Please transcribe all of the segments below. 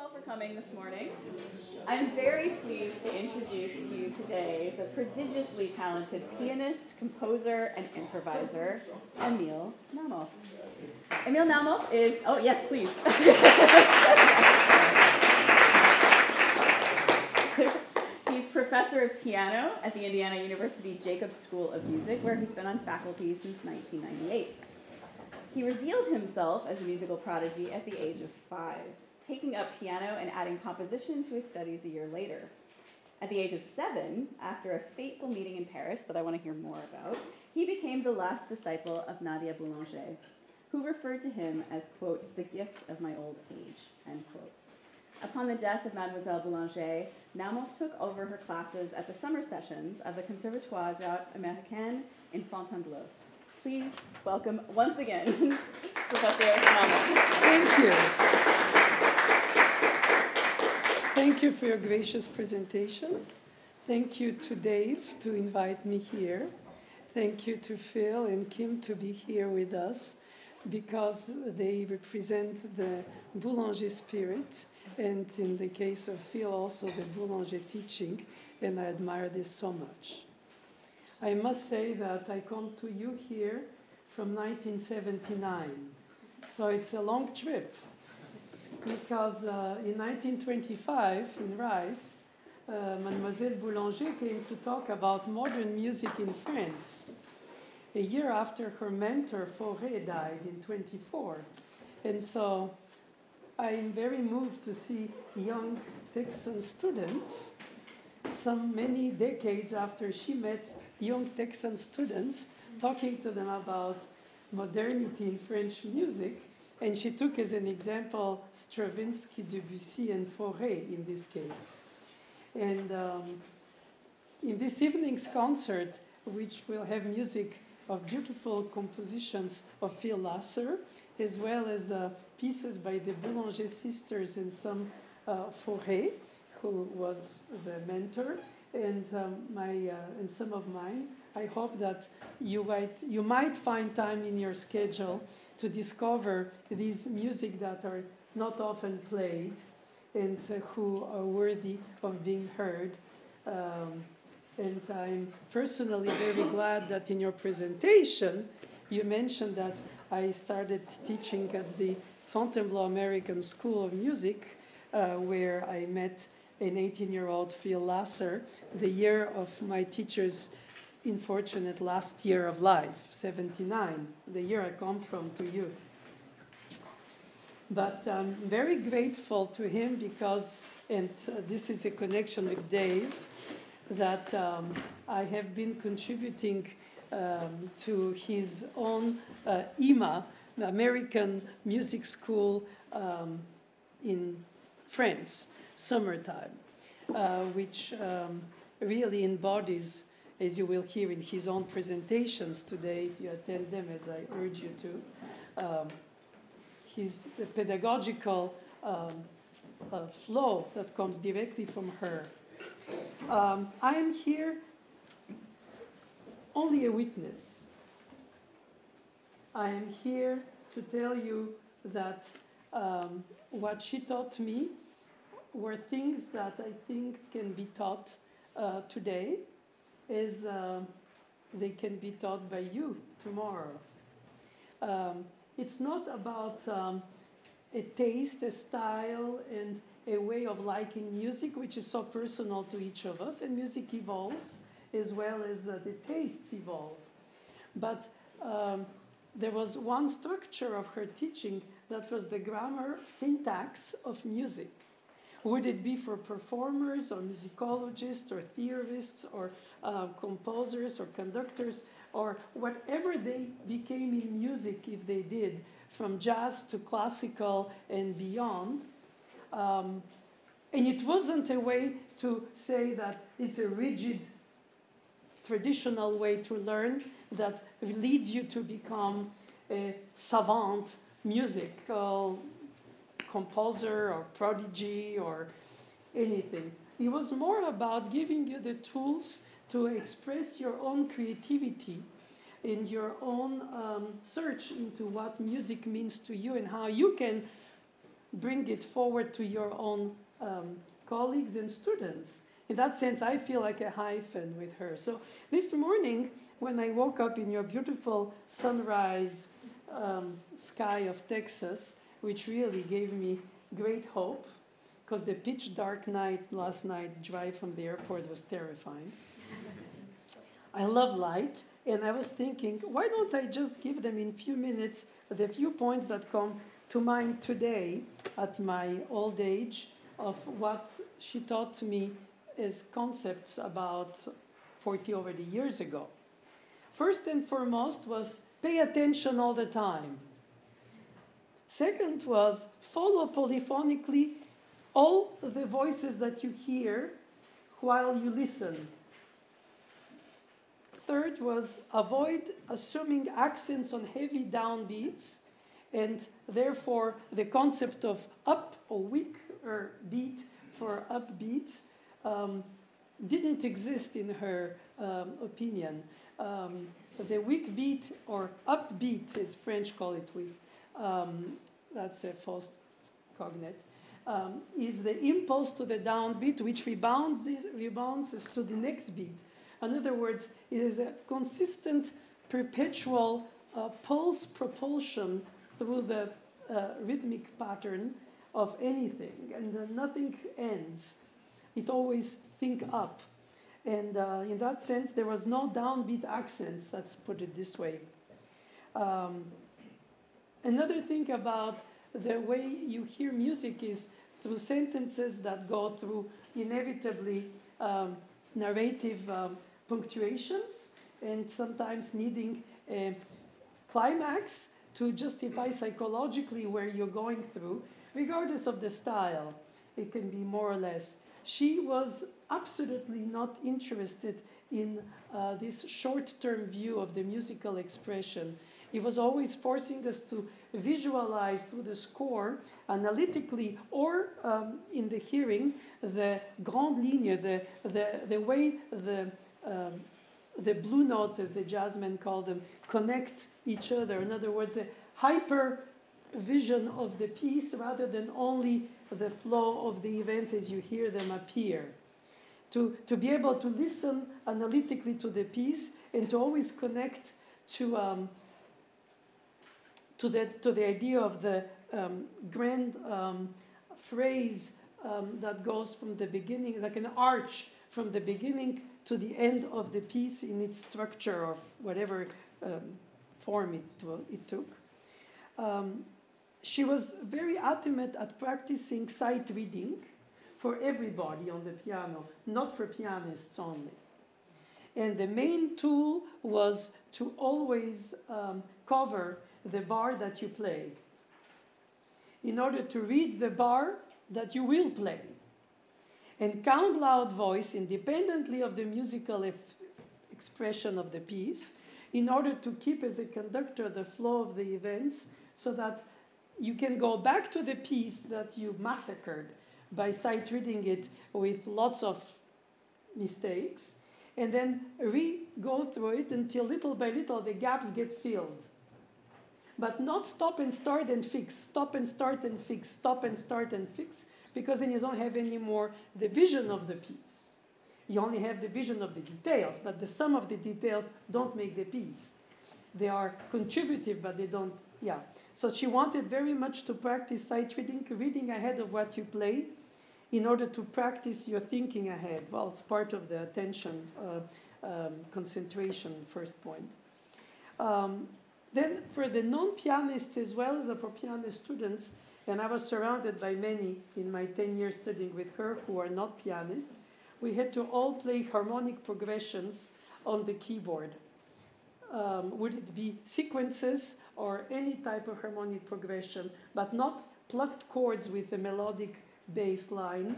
all for coming this morning. I'm very pleased to introduce to you today the prodigiously talented pianist, composer, and improviser, Emil Naoumoff. Emil Naoumoff is, oh yes, please. He's professor of piano at the Indiana University Jacobs School of Music, where he's been on faculty since 1998. He revealed himself as a musical prodigy at the age of 5, taking up piano and adding composition to his studies a year later. At the age of 7, after a fateful meeting in Paris that I want to hear more about, he became the last disciple of Nadia Boulanger, who referred to him as, quote, the gift of my old age, end quote. Upon the death of Mademoiselle Boulanger, Naoumoff took over her classes at the summer sessions of the Conservatoire d'Art Américain in Fontainebleau. Please welcome once again Professor Naoumoff. Thank you. Thank you for your gracious presentation. Thank you to Dave to invite me here. Thank you to Phil and Kim to be here with us because they represent the Boulanger spirit, and in the case of Phil, also the Boulanger teaching, and I admire this so much. I must say that I come to you here from 1979, so it's a long trip, because in 1925 in Rice, Mademoiselle Boulanger came to talk about modern music in France, a year after her mentor Fauré died in 24, and so I'm very moved to see young Texan students, many decades after she met young Texan students, talking to them about modernity in French music, and she took as an example Stravinsky, Debussy, and Fauré in this case. And in this evening's concert, which will have music of beautiful compositions of Phil Lasser, as well as pieces by the Boulanger sisters and some Fauré, who was the mentor, and and some of mine. I hope that you might find time in your schedule to discover these music that are not often played and who are worthy of being heard. And I'm personally very glad that in your presentation you mentioned that I started teaching at the Fontainebleau American School of Music, where I met an 18-year-old Phil Lasser, the year of my teacher's unfortunate last year of life, 79, the year I come from to you. But I'm very grateful to him because, and this is a connection with Dave, that I have been contributing to his own IMA, the American Music School in France, summertime, which really embodies, as you will hear in his own presentations today, if you attend them, as I urge you to, his pedagogical flow that comes directly from her. I am here only a witness. I am here to tell you that what she taught me were things that I think can be taught today, as they can be taught by you tomorrow. It's not about a taste, a style, and a way of liking music, which is so personal to each of us, and music evolves as well as the tastes evolve. But there was one structure of her teaching that was the grammar syntax of music. Would it be for performers or musicologists or theorists or composers or conductors or whatever they became in music if they did, from jazz to classical and beyond. And it wasn't a way to say that it's a rigid, traditional way to learn that leads you to become a savant musical composer or prodigy or anything. It was more about giving you the tools to express your own creativity in your own search into what music means to you and how you can bring it forward to your own colleagues and students. In that sense, I feel like a hyphen with her. So this morning, when I woke up in your beautiful sunrise sky of Texas, which really gave me great hope, because the pitch dark night last night, drive from the airport was terrifying. I love light, and I was thinking, why don't I just give them in a few minutes the few points that come to mind today at my old age of what she taught me as concepts about 40 already years ago. First and foremost was pay attention all the time. Second was follow polyphonically all the voices that you hear while you listen. Third was avoid assuming accents on heavy downbeats, and therefore the concept of up or weak or beat for upbeats didn't exist in her opinion. The weak beat or upbeat, as French call it, that's a false cognate, is the impulse to the downbeat which rebounds to the next beat. In other words, it is a consistent, perpetual pulse propulsion through the rhythmic pattern of anything, and nothing ends. It always think up. And in that sense, there was no downbeat accents, let's put it this way. Another thing about the way you hear music is through sentences that go through inevitably narrative punctuations, and sometimes needing a climax to justify psychologically where you're going through, regardless of the style. It can be more or less. She was absolutely not interested in this short-term view of the musical expression. It was always forcing us to visualize through the score, analytically or in the hearing, the grande ligne, the way the blue notes, as the jazzmen call them, connect each other. In other words, a hyper vision of the piece rather than only the flow of the events as you hear them appear. To be able to listen analytically to the piece and to always connect to the idea of the grand phrase that goes from the beginning, like an arch from the beginning to the end of the piece in its structure of whatever form it took. She was very adamant at practicing sight reading for everybody on the piano, not for pianists only. And the main tool was to always cover the bar that you play, in order to read the bar that you will play, and count loud voice independently of the musical expression of the piece, in order to keep as a conductor the flow of the events, so that you can go back to the piece that you massacred by sight reading it with lots of mistakes, and then go through it until little by little the gaps get filled. But not stop and start and fix, stop and start and fix, stop and start and fix, because then you don't have any more the vision of the piece. You only have the vision of the details, but the sum of the details don't make the piece. They are contributive, but they don't, yeah. So she wanted very much to practice sight reading, reading ahead of what you play, in order to practice your thinking ahead. Well, it's part of the attention, concentration, first point. Then for the non-pianists as well as for piano students, and I was surrounded by many in my 10 years studying with her who are not pianists, we had to all play harmonic progressions on the keyboard. Would it be sequences or any type of harmonic progression, but not plucked chords with a melodic bass line,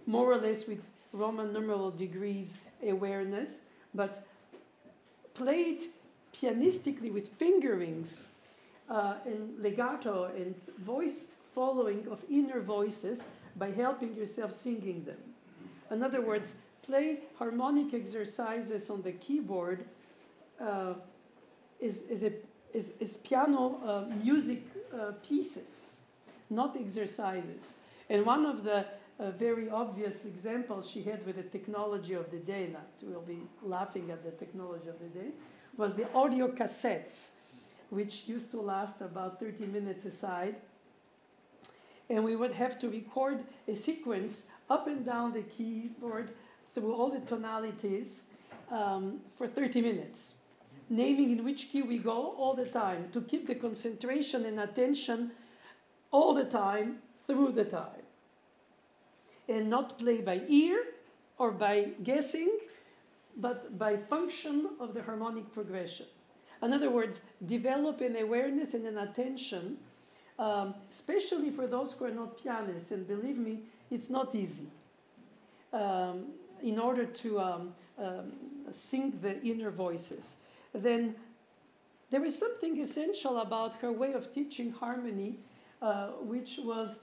more or less with Roman numeral degrees awareness, but played pianistically with fingerings and legato and voice following of inner voices by helping yourself singing them. In other words, play harmonic exercises on the keyboard is piano music pieces, not exercises. And one of the very obvious examples she had with the technology of the day, not we'll be laughing at the technology of the day, was the audio cassettes, which used to last about 30 minutes aside. And we would have to record a sequence up and down the keyboard through all the tonalities for 30 minutes, naming in which key we go all the time to keep the concentration and attention all the time through the time. And not play by ear or by guessing, but by function of the harmonic progression. In other words, develop an awareness and an attention, especially for those who are not pianists. And believe me, it's not easy. In order to sing the inner voices. Then there is something essential about her way of teaching harmony, which was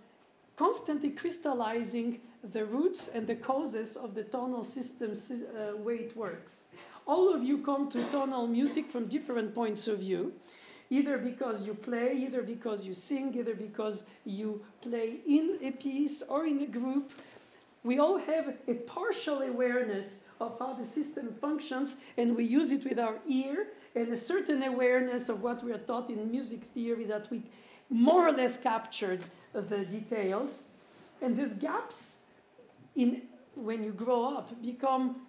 constantly crystallizing the roots and the causes of the tonal system's way it works. All of you come to tonal music from different points of view, either because you play, either because you sing, either because you play in a piece or in a group. We all have a partial awareness of how the system functions, and we use it with our ear, and a certain awareness of what we are taught in music theory that we more or less captured the details. And these gaps, when you grow up, become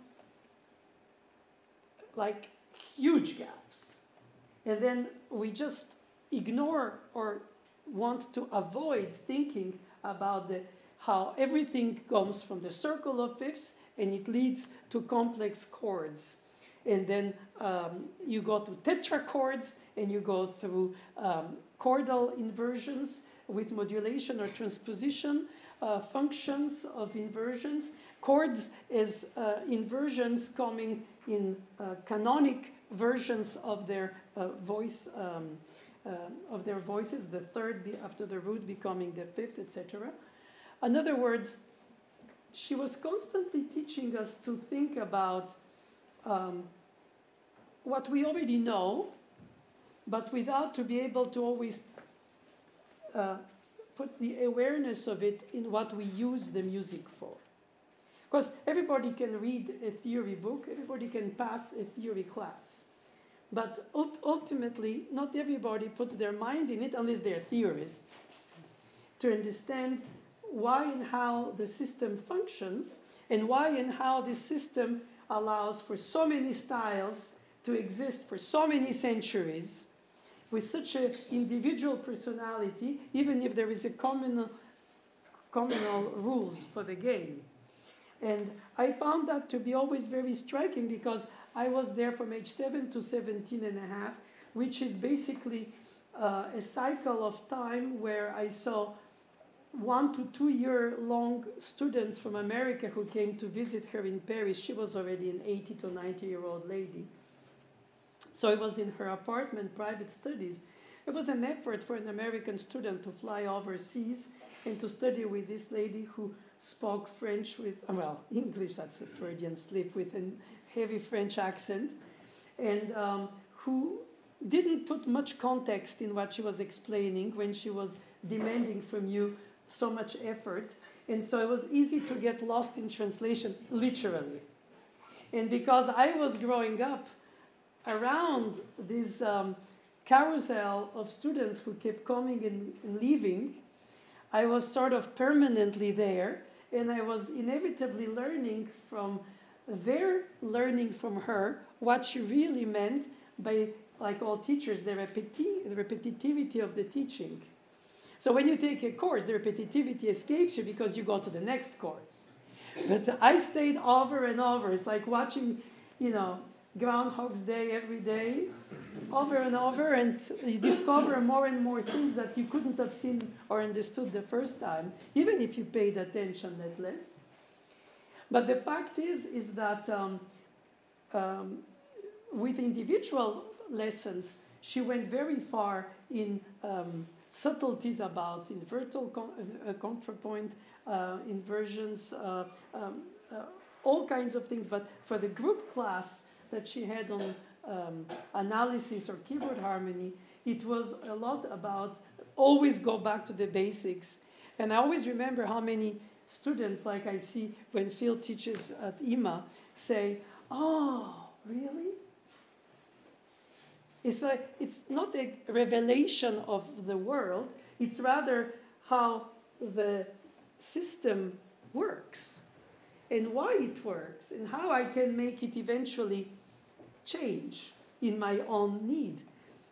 like huge gaps. And then we just ignore or want to avoid thinking about how everything comes from the circle of fifths and it leads to complex chords. And then you go through tetrachords and you go through chordal inversions with modulation or transposition, functions of inversions, chords as inversions coming in canonic versions of their voices, the third after the root becoming the fifth, etc. In other words, she was constantly teaching us to think about what we already know, but without to be able to always put the awareness of it in what we use the music for. Because everybody can read a theory book, everybody can pass a theory class. But ultimately, not everybody puts their mind in it unless they're theorists, to understand why and how the system functions, and why and how the system allows for so many styles to exist for so many centuries, with such an individual personality, even if there is a communal rules for the game. And I found that to be always very striking, because I was there from age 7 to 17 and a half, which is basically a cycle of time where I saw 1 to 2 year long students from America who came to visit her in Paris. She was already an 80 to 90-year-old lady. So it was in her apartment, private studies. It was an effort for an American student to fly overseas and to study with this lady who spoke French with, English, that's a Freudian slip, with a heavy French accent, and who didn't put much context in what she was explaining when she was demanding from you so much effort. And so it was easy to get lost in translation, literally. And because I was growing up around this carousel of students who kept coming and leaving, I was sort of permanently there, and I was inevitably learning from her what she really meant by, like all teachers, the repetitivity of the teaching. So when you take a course, the repetitivity escapes you because you go to the next course. But I stayed over and over. It's like watching, Groundhog's Day every day, over and over, and you discover more and more things that you couldn't have seen or understood the first time, even if you paid attention at less. But the fact is that with individual lessons, she went very far in subtleties about invertal contrapoint, inversions, all kinds of things. But for the group class that she had on analysis or keyboard harmony, it was a lot about always go back to the basics. And I always remember how many students, like I see when Phil teaches at IMA, say, "Oh, really?" It's like, it's not a revelation of the world, it's rather how the system works and why it works and how I can make it eventually change in my own need.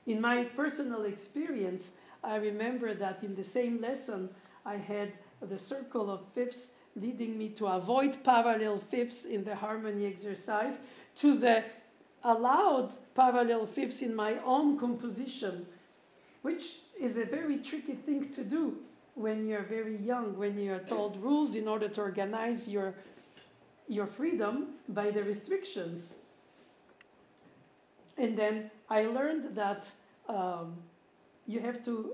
In my personal experience, I remember that in the same lesson I had the circle of fifths leading me to avoid parallel fifths in the harmony exercise, to the allowed parallel fifths in my own composition, which is a very tricky thing to do when you're very young, when you're told rules in order to organize your freedom by the restrictions. And then I learned that you have to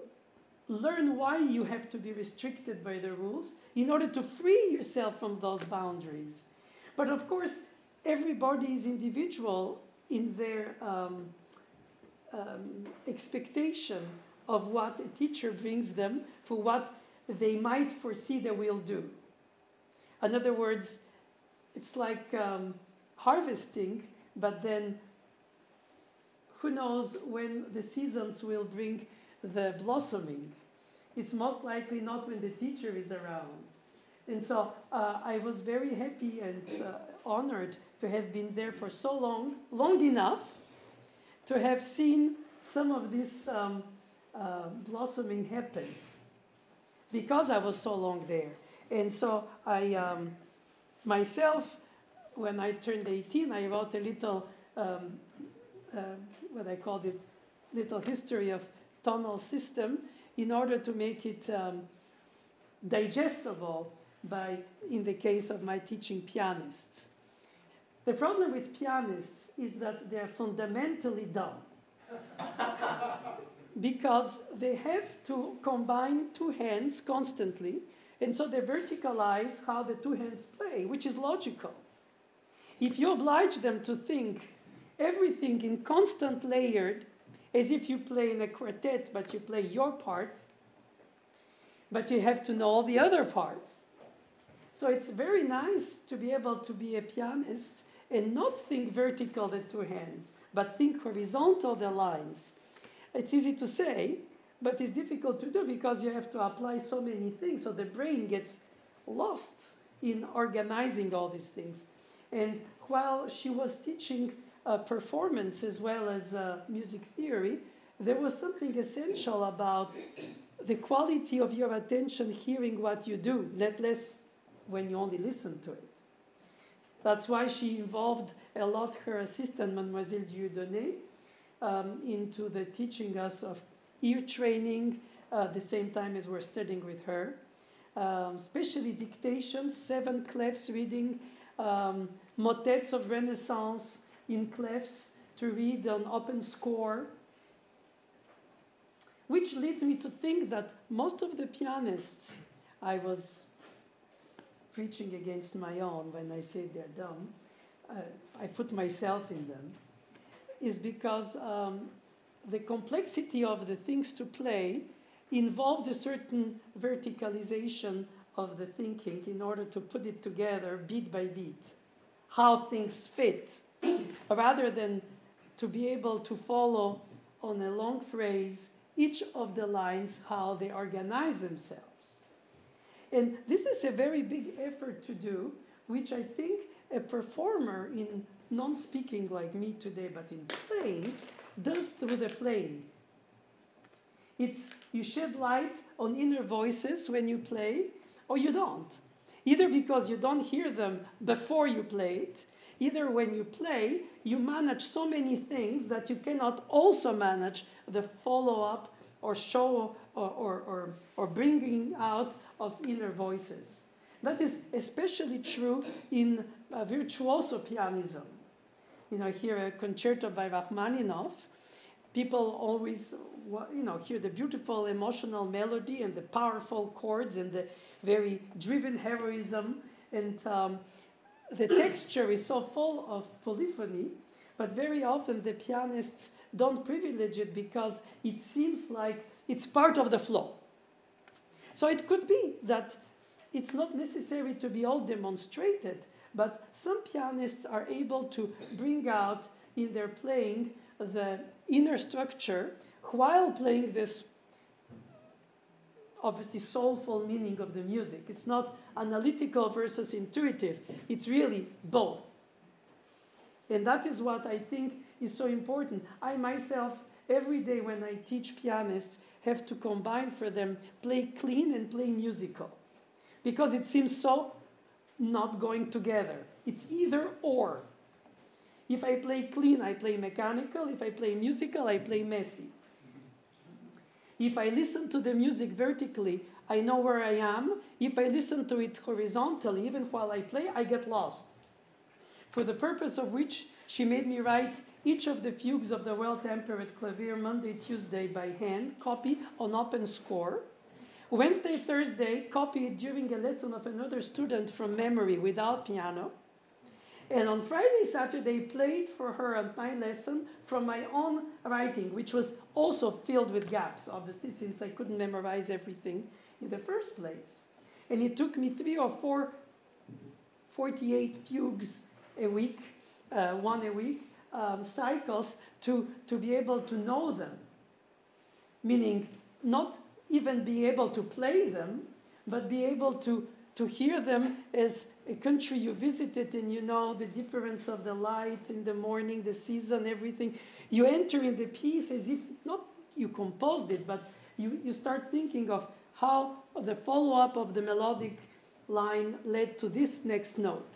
learn why you have to be restricted by the rules in order to free yourself from those boundaries. But of course, everybody is individual in their expectation of what a teacher brings them for what they might foresee they will do. In other words, it's like harvesting, but then who knows when the seasons will bring the blossoming. It's most likely not when the teacher is around. And so I was very happy and honored to have been there for so long enough to have seen some of this blossoming happen, because I was so long there. And so I myself, when I turned 18, I wrote a little, what I called it, little history of tonal system in order to make it digestible by, in the case of my teaching pianists. The problem with pianists is that they're fundamentally dumb because they have to combine two hands constantly, and so they verticalize how the two hands play, which is logical. If you oblige them to think everything in constant layered, as if you play in a quartet, but you play your part, but you have to know all the other parts. So it's very nice to be able to be a pianist and not think vertical the two hands, but think horizontal the lines. It's easy to say, but it's difficult to do because you have to apply so many things, so the brain gets lost in organizing all these things. And while she was teaching performance as well as music theory, there was something essential about the quality of your attention hearing what you do, let less when you only listen to it. That's why she involved a lot her assistant, Mademoiselle Dieudonné, into the teaching us of ear training the same time as we're studying with her. Especially dictation, 7 clefs reading, motets of Renaissance in clefs to read on open score. Which leads me to think that most of the pianists, I was preaching against my own when I say they're dumb, I put myself in them, is because the complexity of the things to play involves a certain verticalization of the thinking in order to put it together beat by beat, how things fit, rather than to be able to follow on a long phrase each of the lines, how they organize themselves. And this is a very big effort to do, which I think a performer in non-speaking like me today, but in playing, does through the playing. It's, you shed light on inner voices when you play, or you don't. Either because you don't hear them before you play it, either when you play, you manage so many things that you cannot also manage the follow-up or show or bringing out of inner voices. That is especially true in virtuoso pianism. You know, hear a concerto by Rachmaninoff, people always, you know, hear the beautiful emotional melody and the powerful chords and the very driven heroism, and the texture is so full of polyphony, but very often the pianists don't privilege it because it seems like it's part of the flow. So it could be that it's not necessary to be all demonstrated, but some pianists are able to bring out in their playing the inner structure while playing this obviously soulful meaning of the music. It's not analytical versus intuitive. It's really both. And that is what I think is so important. I myself, every day when I teach pianists, have to combine for them play clean and play musical. Because it seems so not going together. It's either or. If I play clean, I play mechanical. If I play musical, I play messy. If I listen to the music vertically, I know where I am. If I listen to it horizontally, even while I play, I get lost. For the purpose of which she made me write each of the fugues of the well-tempered clavier Monday, Tuesday by hand, copy on open score. Wednesday, Thursday, copy it during a lesson of another student from memory without piano. And on Friday, Saturday, played for her at my lesson from my own writing, which was also filled with gaps, obviously, since I couldn't memorize everything in the first place. And it took me 3 or 4, 48 fugues a week, one a week, cycles to be able to know them. Meaning, not even be able to play them, but be able to hear them as a country you visited and you know the difference of the light in the morning, the season, everything. You enter in the piece as if, not you composed it, but you start thinking of how the follow-up of the melodic line led to this next note.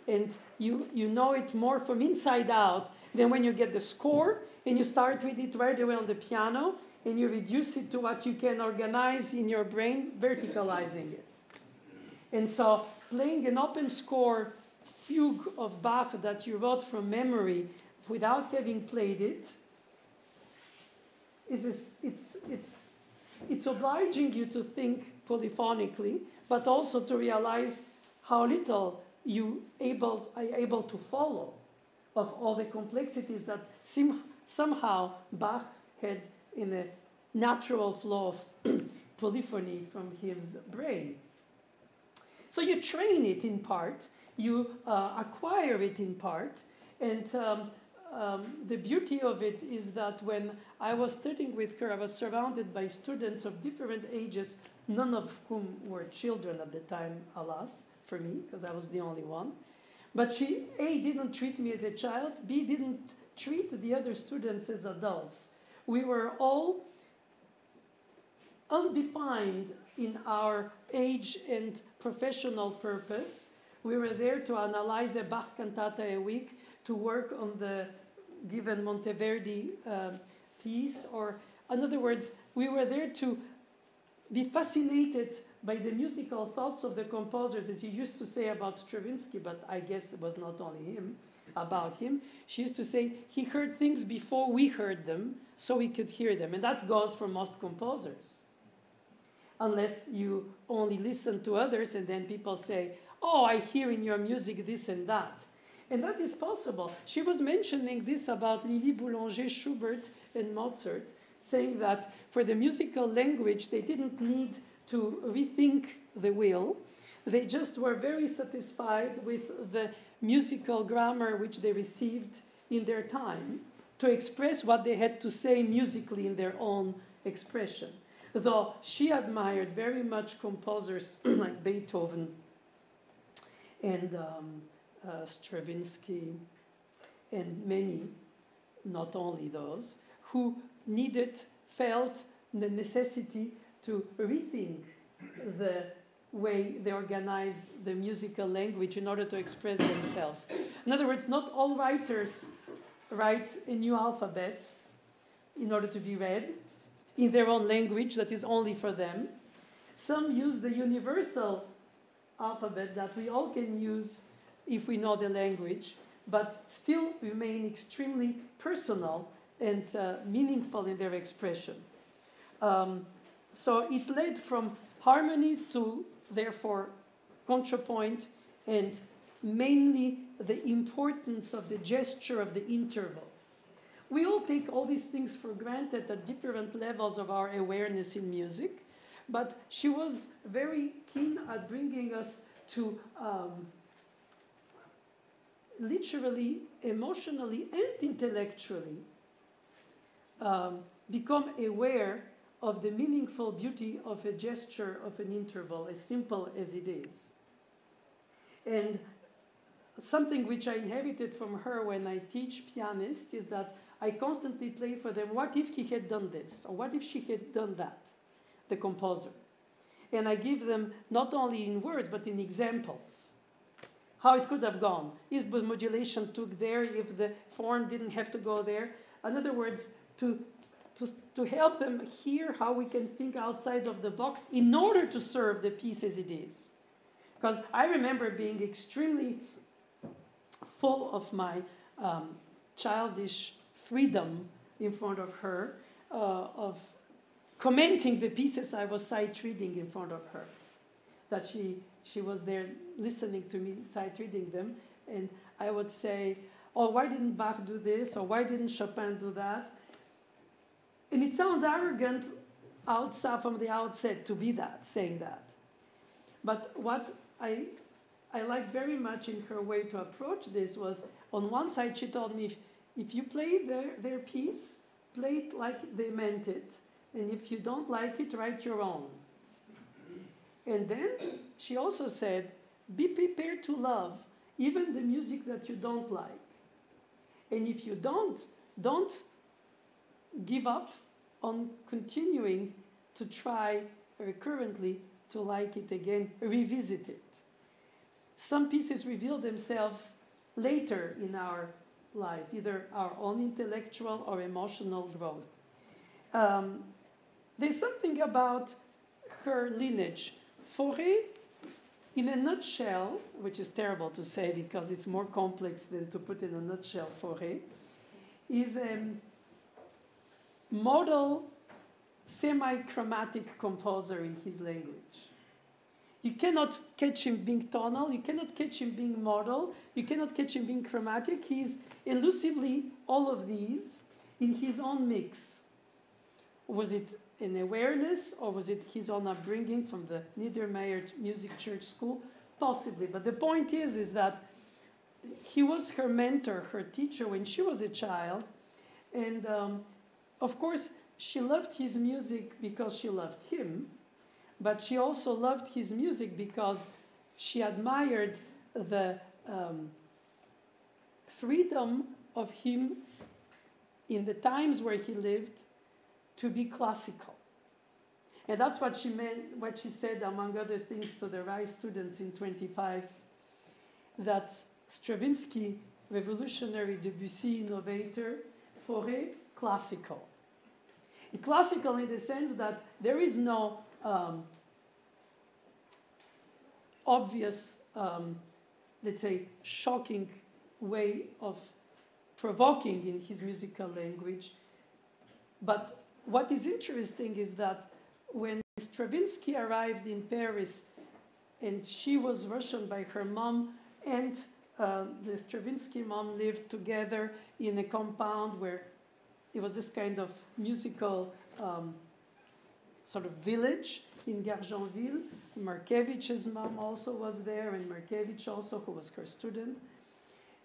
And you know it more from inside out than when you get the score and you start with it right away on the piano and you reduce it to what you can organize in your brain, verticalizing it. And so playing an open score fugue of Bach that you wrote from memory without having played it, it's obliging you to think polyphonically, but also to realize how little are able to follow of all the complexities that somehow Bach had in a natural flow of polyphony from his brain. So you train it in part, you acquire it in part, and the beauty of it is that when I was studying with her, I was surrounded by students of different ages, none of whom were children at the time, alas, for me, because I was the only one. But she, A, didn't treat me as a child, B, didn't treat the other students as adults. We were all undefined in our age and professional purpose. We were there to analyze a Bach cantata a week, to work on the given Monteverdi piece, or in other words, we were there to be fascinated by the musical thoughts of the composers, as you used to say about Stravinsky, but I guess it was not only him, about him. She used to say he heard things before we heard them, so we could hear them. And that goes for most composers. Unless you only listen to others and then people say, oh, I hear in your music this and that. And that is possible. She was mentioning this about Lili Boulanger, Schubert, and Mozart, saying that for the musical language, they didn't need to rethink the wheel. They just were very satisfied with the musical grammar which they received in their time to express what they had to say musically in their own expression. Though she admired very much composers like Beethoven and Stravinsky and many, not only those, who felt the necessity to rethink the way they organize the musical language in order to express themselves. In other words, not all writers write a new alphabet in order to be read in their own language that is only for them. Some use the universal alphabet that we all can use if we know the language, but still remain extremely personal and meaningful in their expression. So it led from harmony to, therefore, contrapoint, and mainly the importance of the gesture of the intervals. we all take all these things for granted at different levels of our awareness in music, but she was very keen at bringing us to literally, emotionally, and intellectually become aware of the meaningful beauty of a gesture of an interval, as simple as it is. And something which I inherited from her when I teach pianists is that I constantly play for them, what if he had done this? Or what if she had done that? The composer. And I give them not only in words, but in examples. How it could have gone. If the modulation took there, if the form didn't have to go there. In other words, to help them hear how we can think outside of the box in order to serve the piece as it is. Because I remember being extremely full of my childish freedom in front of her, of commenting the pieces I was sight-reading in front of her. That she was there listening to me sight-reading them, and I would say, oh, why didn't Bach do this, or why didn't Chopin do that? And it sounds arrogant outside from the outset to be that, saying that. But what I liked very much in her way to approach this was, on one side she told me, if you play their piece, play it like they meant it. And if you don't like it, write your own. And then she also said, be prepared to love even the music that you don't like. And if you don't give up on continuing to try recurrently to like it again, revisit it. Some pieces reveal themselves later in our life, either our own intellectual or emotional growth. There's something about her lineage. Fauré, in a nutshell, which is terrible to say because it's more complex than to put in a nutshell, Fauré, is a modal semi-chromatic composer in his language. You cannot catch him being tonal, you cannot catch him being modal, you cannot catch him being chromatic. He's elusively all of these in his own mix. Was it an awareness, or was it his own upbringing from the Niedermeyer Music Church School? Possibly, but the point is that he was her mentor, her teacher when she was a child, and of course she loved his music because she loved him, but she also loved his music because she admired the freedom of him in the times where he lived to be classical. And that's what she meant, what she said, among other things, to the Rice students in 25, that Stravinsky, revolutionary, Debussy, innovator, Fauré, classical. Classical in the sense that there is no obvious, let's say, shocking way of provoking in his musical language. But what is interesting is that when Stravinsky arrived in Paris, and she was Russian by her mom, and the Stravinsky mom lived together in a compound where it was this kind of musical sort of village in Gargenville. Markevich's mom also was there, and Markevich also, who was her student.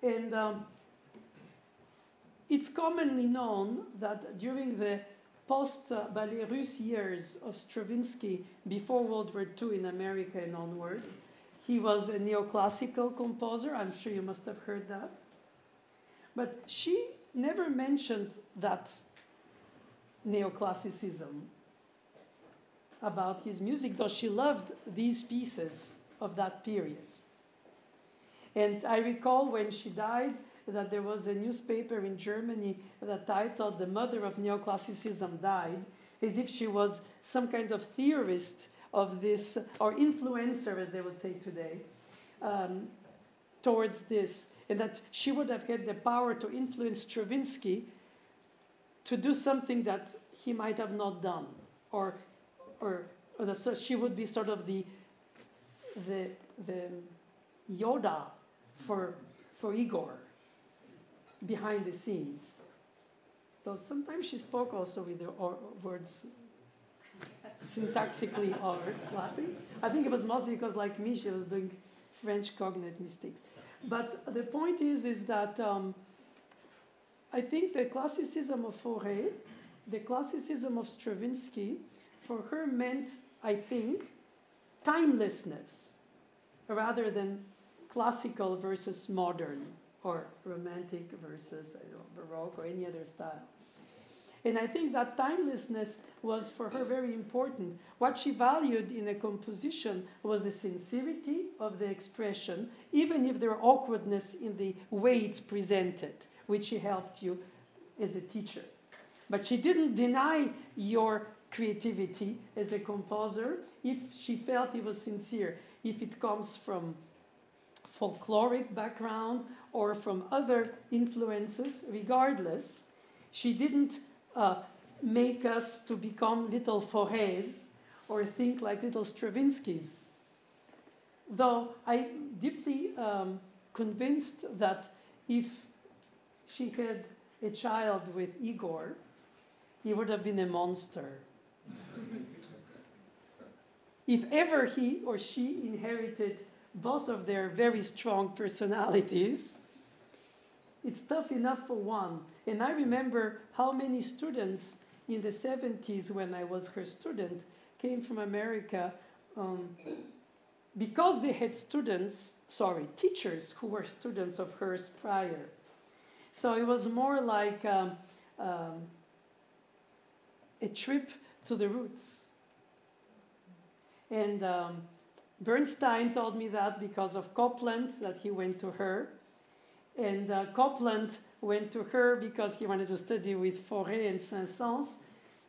And it's commonly known that during the post-Ballet Russe years of Stravinsky, before World War II in America and onwards, he was a neoclassical composer. I'm sure you must have heard that. But she never mentioned that neoclassicism about his music, though she loved these pieces of that period. And I recall when she died that there was a newspaper in Germany that titled "The Mother of Neoclassicism Died," as if she was some kind of theorist of this, or influencer, as they would say today, towards this, and that she would have had the power to influence Stravinsky to do something that he might have not done, or so she would be sort of the Yoda for Igor behind the scenes. though sometimes she spoke also with the words syntactically overlapping. I think it was mostly because, like me, she was doing French cognate mistakes. But the point is that I think the classicism of Fauré, the classicism of Stravinsky, for her meant, I think, timelessness, rather than classical versus modern, or romantic versus Baroque, or any other style. And I think that timelessness was for her very important. What she valued in a composition was the sincerity of the expression, even if there are awkwardness in the way it's presented, which she helped you as a teacher. But she didn't deny your creativity as a composer if she felt it was sincere, if it comes from folkloric background or from other influences. Regardless, she didn't make us to become little Faurés or think like little Stravinskys. Though I'm deeply convinced that if she had a child with Igor, he would have been a monster. If ever he or she inherited both of their very strong personalities, it's tough enough for one. And I remember how many students in the 70s, when I was her student, came from America because they had teachers who were students of hers prior. So it was more like a trip to the roots. And Bernstein told me that because of Copland, that he went to her. And Copland went to her because he wanted to study with Fauré and Saint-Saëns,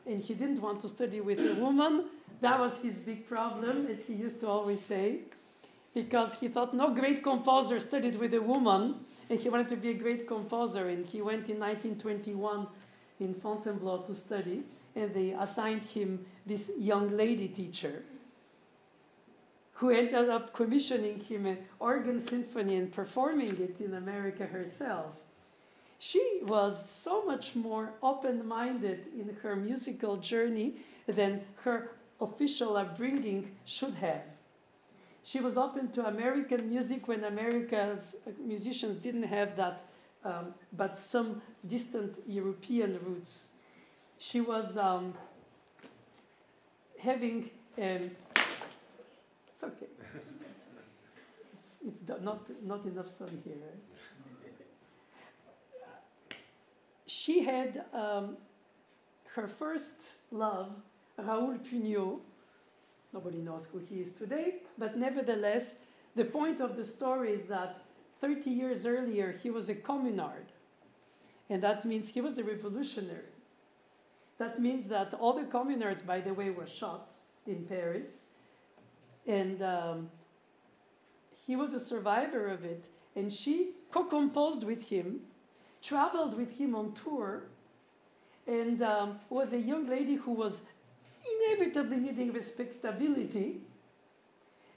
and he didn't want to study with a woman. That was his big problem, as he used to always say, because he thought no great composer studied with a woman, and he wanted to be a great composer. And he went in 1921 in Fontainebleau to study, and they assigned him this young lady teacher, who ended up commissioning him an organ symphony and performing it in America herself. She was so much more open-minded in her musical journey than her official upbringing should have. She was open to American music when America's musicians didn't have that, but some distant European roots. She was having... It's okay. It's not enough sun here, right? She had her first love, Raoul Pugnot. Nobody knows who he is today, but nevertheless, the point of the story is that 30 years earlier, he was a communard. And that means he was a revolutionary. That means that all the communards, by the way, were shot in Paris. And he was a survivor of it. And she co-composed with him, traveled with him on tour, and was a young lady who was inevitably needing respectability.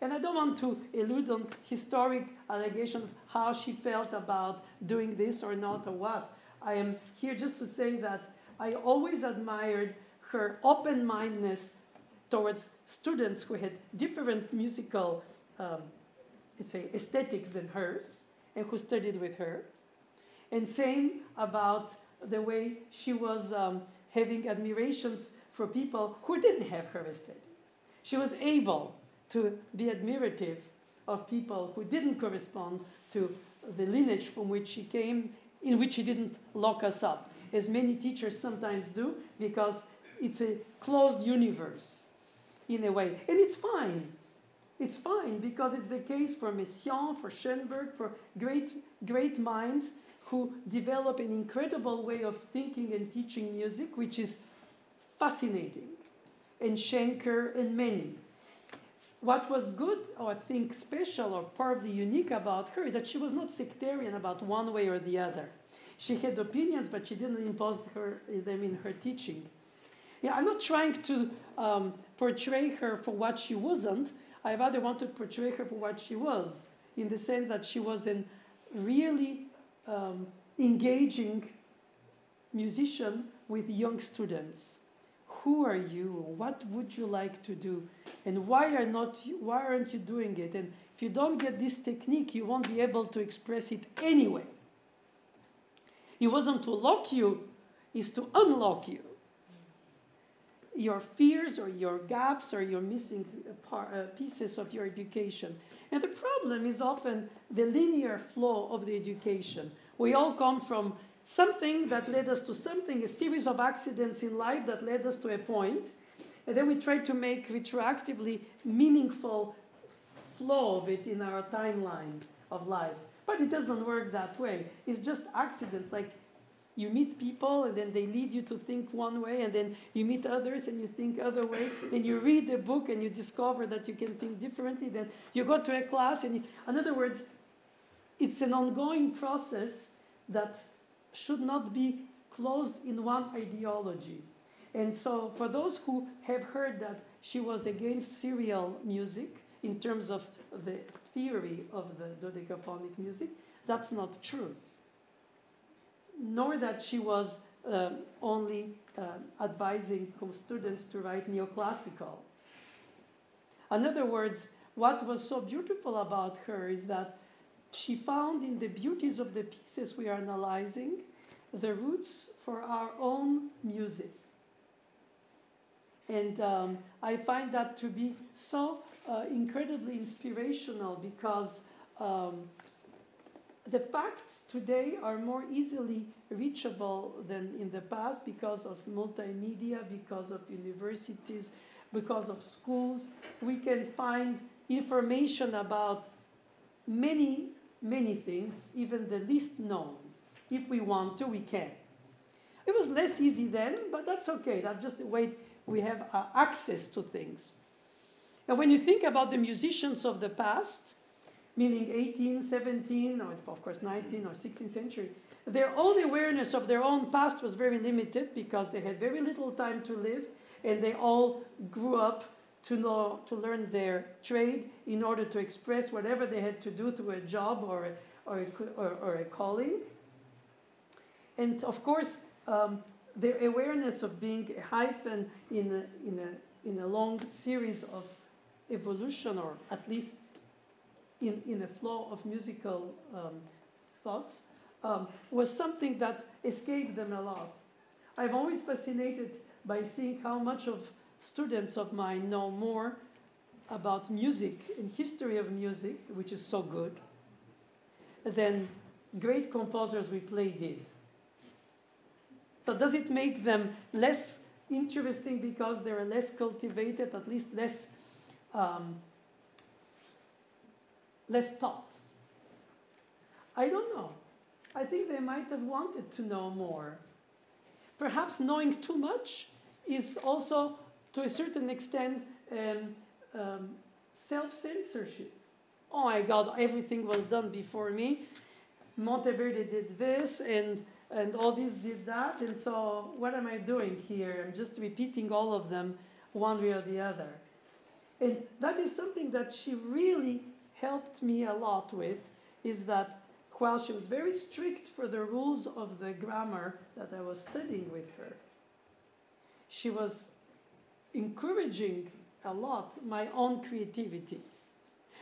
And I don't want to allude on historic allegations of how she felt about doing this or not or what. I am here just to say that I always admired her open-mindedness towards students who had different musical, let's say, aesthetics than hers, and who studied with her. And same about the way she was having admirations for people who didn't have her aesthetics. She was able to be admirative of people who didn't correspond to the lineage from which she came, in which she didn't lock us up, as many teachers sometimes do, because it's a closed universe, in a way. And it's fine. It's fine, because it's the case for Messiaen, for Schoenberg, for great minds who develop an incredible way of thinking and teaching music, which is fascinating, and Schenker and many. What was good, or I think special, or probably unique about her is that she was not sectarian about one way or the other. She had opinions, but she didn't impose them in her teaching. Yeah, I'm not trying to portray her for what she wasn't. I rather want to portray her for what she was, in the sense that she was a really engaging musician with young students. Who are you? What would you like to do? And why aren't you doing it? And if you don't get this technique, you won't be able to express it anyway. It wasn't to lock you, it's to unlock you. Your fears or your gaps or your missing pieces of your education. And the problem is often the linear flow of the education. We all come from something that led us to something, a series of accidents in life that led us to a point, and then we try to make retroactively meaningful flow of it in our timeline of life. But it doesn't work that way. It's just accidents, like you meet people and then they lead you to think one way, and then you meet others and you think other way, and you read a book and you discover that you can think differently, then you go to a class and in other words, it's an ongoing process that should not be closed in one ideology. And so for those who have heard that she was against serial music in terms of the theory of the dodecaphonic music, that's not true. Nor that she was only advising students to write neoclassical. In other words, what was so beautiful about her is that she found in the beauties of the pieces we are analyzing the roots for our own music. And I find that to be so incredibly inspirational, because the facts today are more easily reachable than in the past because of multimedia, because of universities, because of schools. We can find information about many things, even the least known. If we want to, we can. It was less easy then, but that's okay. That's just the way we have access to things. And when you think about the musicians of the past, meaning 18th, 17th, or of course 19th or 16th century, their own awareness of their own past was very limited because they had very little time to live, and they all grew up to learn their trade in order to express whatever they had to do through a job or a calling. And of course, their awareness of being a hyphen in a long series of evolution, or at least in a flow of musical thoughts, was something that escaped them a lot. I'm always fascinated by seeing how much of students of mine know more about music and history of music, which is so good, than great composers we play did. So does it make them less interesting because they're less cultivated, at least less taught? I don't know. I think they might have wanted to know more. Perhaps knowing too much is also, to a certain extent, self-censorship. Oh my God, everything was done before me. Monteverde did this, and all these did that, and so what am I doing here? I'm just repeating all of them one way or the other. And that is something that she really helped me a lot with, is that while she was very strict for the rules of the grammar that I was studying with her, she was encouraging a lot my own creativity.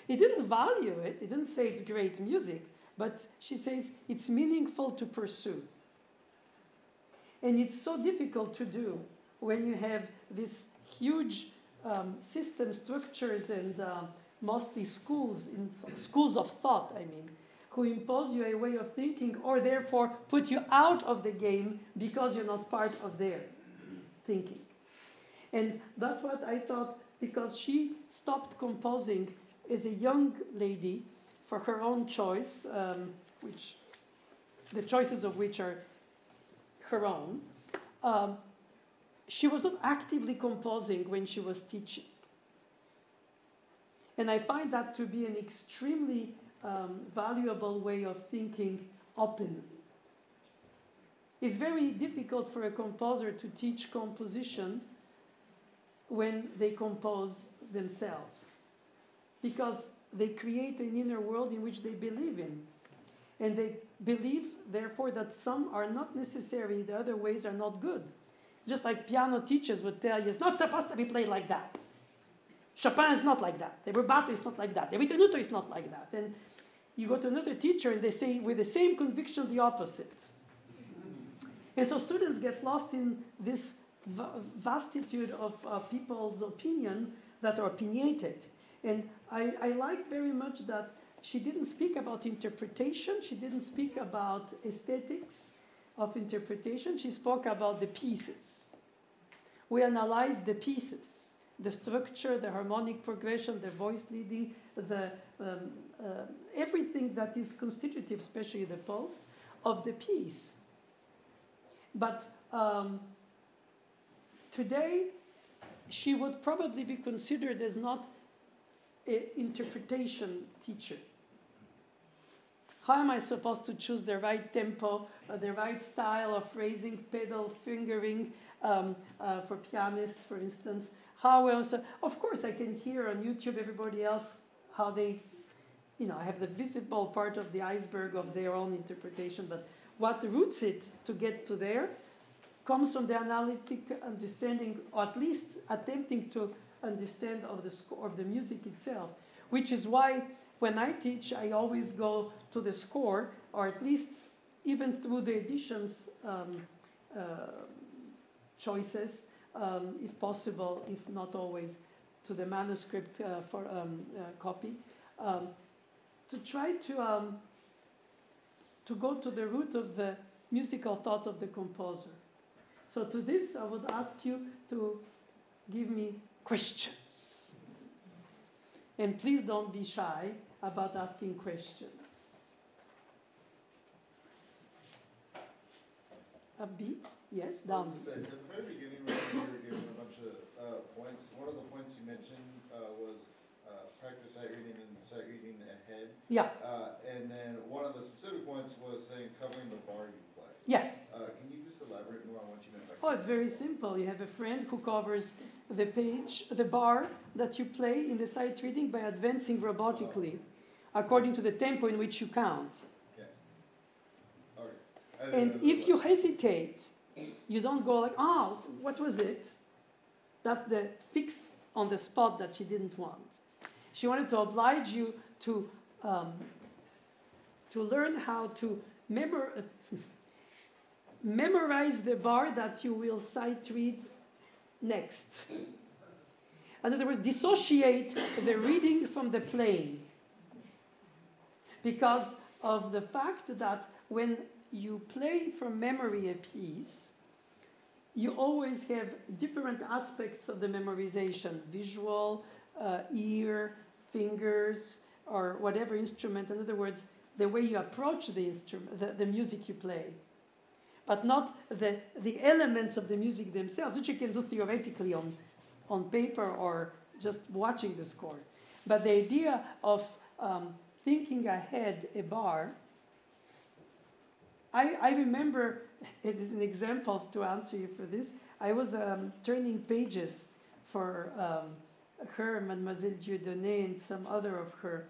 He didn't value it, he didn't say it's great music, but she says it's meaningful to pursue. And it's so difficult to do when you have these huge system structures and mostly schools of thought, I mean, who impose you a way of thinking, or therefore put you out of the game because you're not part of their thinking. And that's what I thought, because she stopped composing as a young lady for her own choice, which the choices of which are her own. She was not actively composing when she was teaching. And I find that to be an extremely valuable way of thinking openly. It's very difficult for a composer to teach composition when they compose themselves, because they create an inner world in which they believe in. And they believe, therefore, that some are not necessary, the other ways are not good. Just like piano teachers would tell you, it's not supposed to be played like that. Chopin is not like that. The rubato is not like that. The ritenuto is not like that. And you go to another teacher and they say, with the same conviction, the opposite. And so students get lost in this vastitude of people's opinion that are opinionated. And I like very much that she didn't speak about interpretation. She didn't speak about aesthetics of interpretation. She spoke about the pieces. We analyzed the pieces, the structure, the harmonic progression, the voice leading, everything that is constitutive, especially the pulse, of the piece. But today, she would probably be considered as not an interpretation teacher. How am I supposed to choose the right tempo, the right style of phrasing, pedal fingering for pianists, for instance? How else? Of course, I can hear on YouTube everybody else how they, have the visible part of the iceberg of their own interpretation, but what roots it to get to there comes from the analytic understanding, or at least attempting to understand of the score of the music itself, which is why when I teach, I always go to the score, or at least even through the editions choices, if possible, if not always, to the manuscript for copy, to try to go to the root of the musical thought of the composer. So to this, I would ask you to give me questions. And please don't be shy about asking questions. Upbeat? Yes, downbeat. At the very beginning, when you were giving a bunch of points, one of the points you mentioned was practice sight reading and sight reading ahead. Yeah. And then one of the specific points was saying covering the bar you play. Yeah. Can you just elaborate more on what you meant by Oh, it's very simple. You have a friend who covers the page, the bar that you play in the sight reading by advancing robotically, according to the tempo in which you count. Okay. And if you hesitate, you don't go like, oh, what was it? That's the fix on the spot that she didn't want. She wanted to oblige you to learn how to memorize the bar that you will sight read next. In other words, dissociate the reading from the playing. Because of the fact that when you play from memory a piece, you always have different aspects of the memorization, visual, ear, fingers, or whatever instrument. In other words, the way you approach the instrument, the music you play. But not the elements of the music themselves, which you can do theoretically on paper or just watching the score. But the idea of thinking ahead a bar, I remember, it is an example to answer you for this, I was turning pages for her, Mademoiselle Dieudonné, and some other of her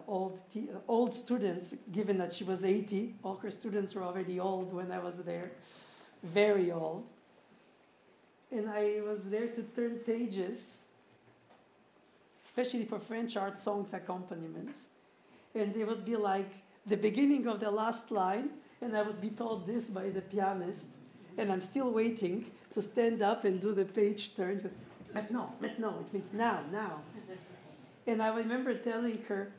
old students, given that she was 80. All her students were already old when I was there, very old. And I was there to turn pages, especially for French art songs accompaniments. And they would be like the beginning of the last line, and I would be told this by the pianist, and I'm still waiting to stand up and do the page turn. Because, maintenant, it means now. And I remember telling her,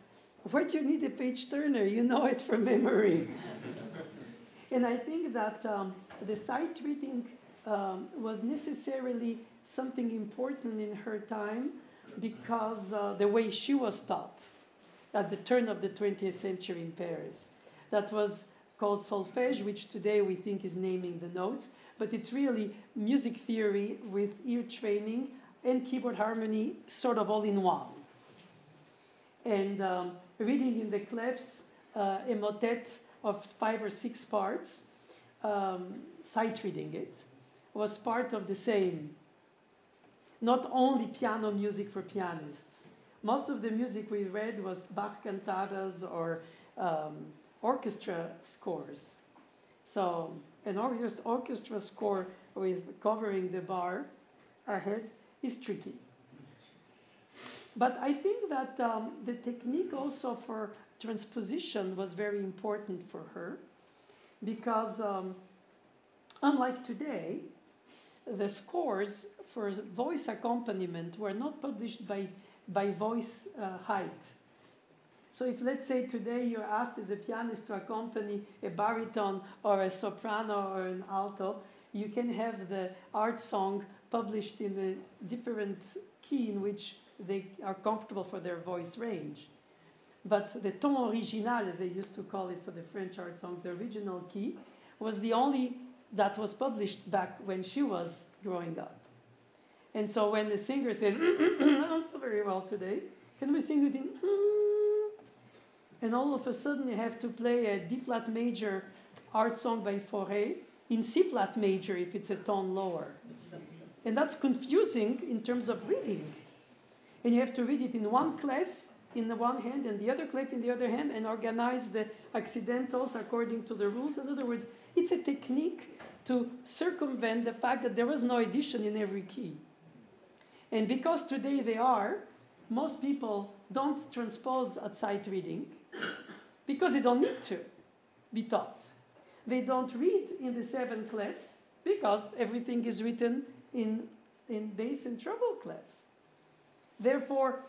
why do you need a page turner? You know it from memory. And I think that the sight reading was necessarily something important in her time because the way she was taught at the turn of the 20th century in Paris. That was called solfège, which today we think is naming the notes, but it's really music theory with ear training and keyboard harmony sort of all in one. And reading in the clefs a motet of 5 or 6 parts, sight reading it, was part of the same. Not only piano music for pianists. Most of the music we read was Bach cantatas or orchestra scores. So an orchestra score with covering the bar ahead is tricky. But I think that the technique also for transposition was very important for her, because unlike today, the scores for voice accompaniment were not published by voice height. So if, let's say, today you're asked as a pianist to accompany a baritone or a soprano or an alto, you can have the art song published in a different key in which they are comfortable for their voice range. But the ton original, as they used to call it for the French art songs, the original key, was the only that was published back when she was growing up. And so when the singer says, I don't feel very well today, can we sing it in? And all of a sudden you have to play a D-flat major art song by Fauré in C-flat major if it's a tone lower. And that's confusing in terms of reading. And you have to read it in one clef in the one hand and the other clef in the other hand and organize the accidentals according to the rules. In other words, it's a technique to circumvent the fact that there was no addition in every key. And because today they are, most people don't transpose at sight reading because they don't need to be taught. They don't read in the 7 clefs because everything is written in bass and treble clef. Therefore,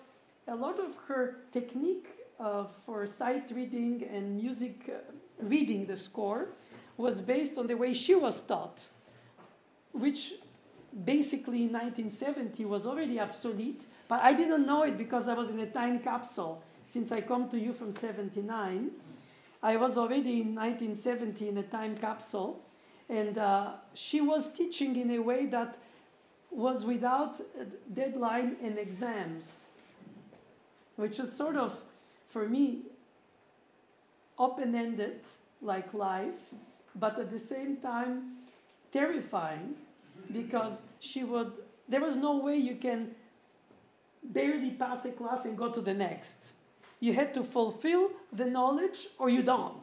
a lot of her technique for sight reading and music reading the score was based on the way she was taught, which basically in 1970 was already obsolete, but I didn't know it because I was in a time capsule. Since I come to you from 79, I was already in 1970 in a time capsule, and she was teaching in a way that was without deadline and exams, which is sort of, for me, open-ended, like life, but at the same time terrifying, because there was no way you can barely pass a class and go to the next. You had to fulfill the knowledge or you don't.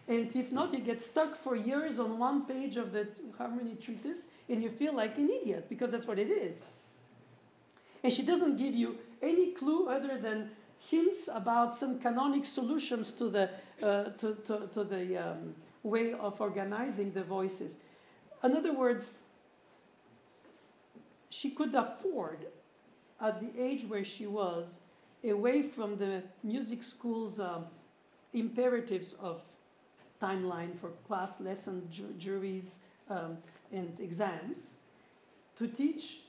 And if not, you get stuck for years on one page of the harmony treatise and you feel like an idiot, because that's what it is. And she doesn't give you any clue other than hints about some canonic solutions to the way of organizing the voices. In other words, she could afford, at the age where she was, away from the music school's imperatives of timeline for class, lesson, juries, and exams, to teach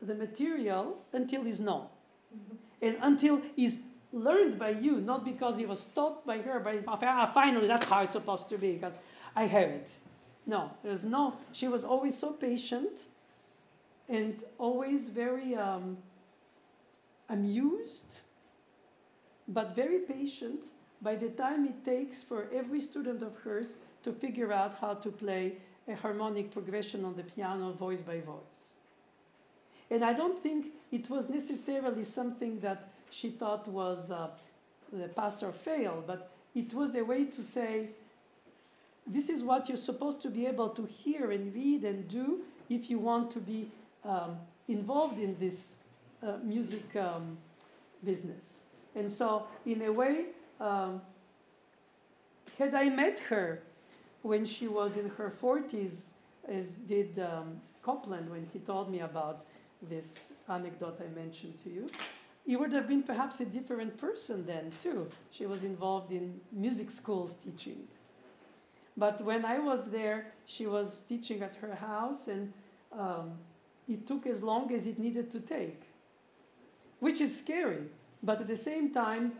the material until it's known. Mm-hmm. And until it's learned by you, not because it was taught by her, finally, that's how it's supposed to be, because I have it. No, she was always so patient and always very amused, but very patient by the time it takes for every student of hers to figure out how to play a harmonic progression on the piano, voice by voice. And I don't think it was necessarily something that she thought was the pass or fail, but it was a way to say, this is what you're supposed to be able to hear and read and do if you want to be involved in this music business. And so, in a way, had I met her when she was in her 40s, as did Copland when he told me about this anecdote I mentioned to you, he would have been perhaps a different person then, too. She was involved in music schools teaching. But when I was there, she was teaching at her house, and it took as long as it needed to take, which is scary, but at the same time,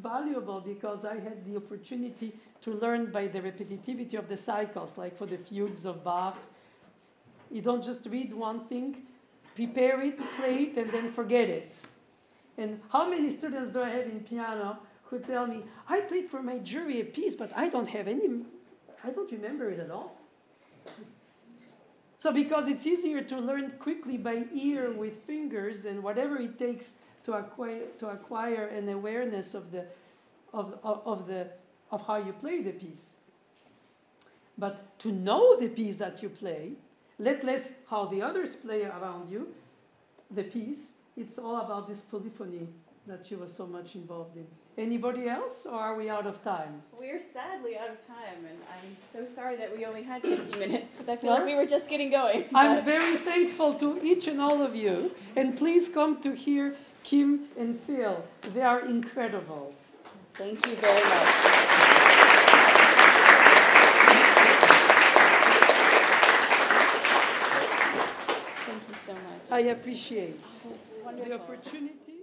valuable, because I had the opportunity to learn by the repetitivity of the cycles, like for the fugues of Bach. You don't just read one thing, prepare it, play it, and then forget it. And how many students do I have in piano who tell me, I played for my jury a piece, but I don't remember it at all. So because it's easier to learn quickly by ear with fingers and whatever it takes to acquire an awareness of of how you play the piece. But to know the piece that you play, let less how the others play around you, the piece, it's all about this polyphony that you were so much involved in. Anybody else, or are we out of time? We're sadly out of time, and I'm so sorry that we only had 50 minutes, because I feel like we were just getting going. I'm very thankful to each and all of you, and please come to hear Kim and Phil. They are incredible. Thank you very much. Thank you so much. I appreciate Wonderful. the opportunity.